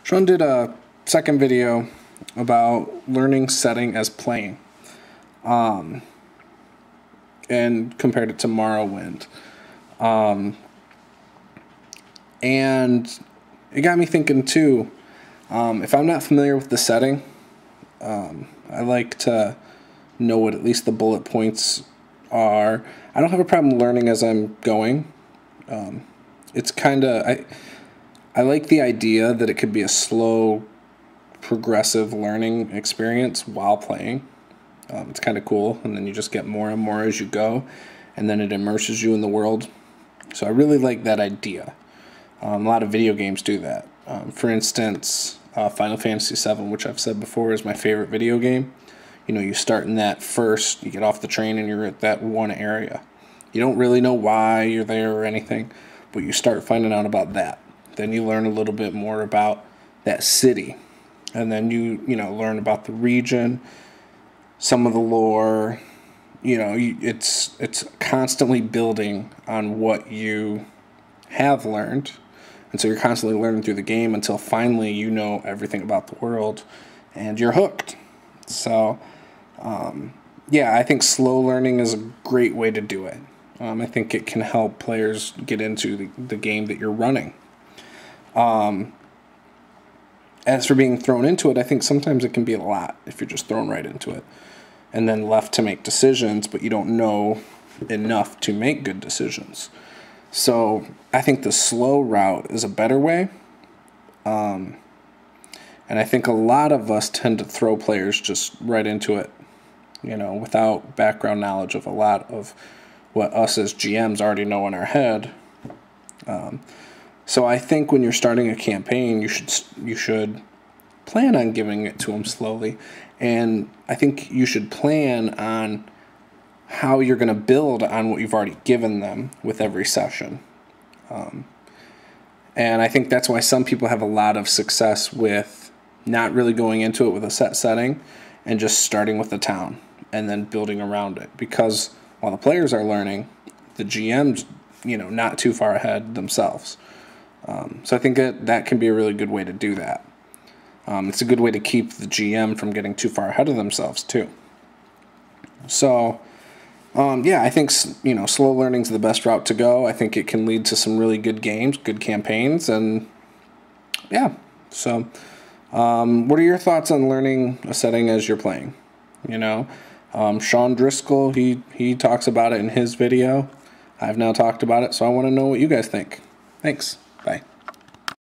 Sean did a second video about learning setting as playing, and compared it to Morrowind. And it got me thinking too, if I'm not familiar with the setting, I like to know what at least the bullet points are. I don't have a problem learning as I'm going. It's kind of, I like the idea that it could be a slow, progressive learning experience while playing. It's kind of cool, and then you just get more and more as you go, and then it immerses you in the world. So I really like that idea. A lot of video games do that. For instance, Final Fantasy VII, which I've said before is my favorite video game. You know, you start in that first, you get off the train and you're at that one area. You don't really know why you're there or anything, but you start finding out about that. Then you learn a little bit more about that city. And then you learn about the region, some of the lore. You know, it's constantly building on what you have learned. And so you're constantly learning through the game until finally you know everything about the world and you're hooked. So, yeah, I think slow learning is a great way to do it. I think it can help players get into the game that you're running. As for being thrown into it, I think sometimes it can be a lot if you're just thrown right into it and then left to make decisions, but you don't know enough to make good decisions. So I think the slow route is a better way. And I think a lot of us tend to throw players just right into it, without background knowledge of a lot of what us as GMs already know in our head. So I think when you're starting a campaign, you should plan on giving it to them slowly. And I think you should plan on how you're going to build on what you've already given them with every session. And I think that's why some people have a lot of success with not really going into it with a set setting and just starting with the town and then building around it. Because while the players are learning, the GM's, not too far ahead themselves. So I think that can be a really good way to do that. It's a good way to keep the GM from getting too far ahead of themselves too. So, yeah, I think, slow learning is the best route to go. I think it can lead to some really good games, good campaigns, and yeah. So, what are your thoughts on learning a setting as you're playing? Sean Driscoll, he talks about it in his video. I've now talked about it, so I want to know what you guys think. Thanks. Bye.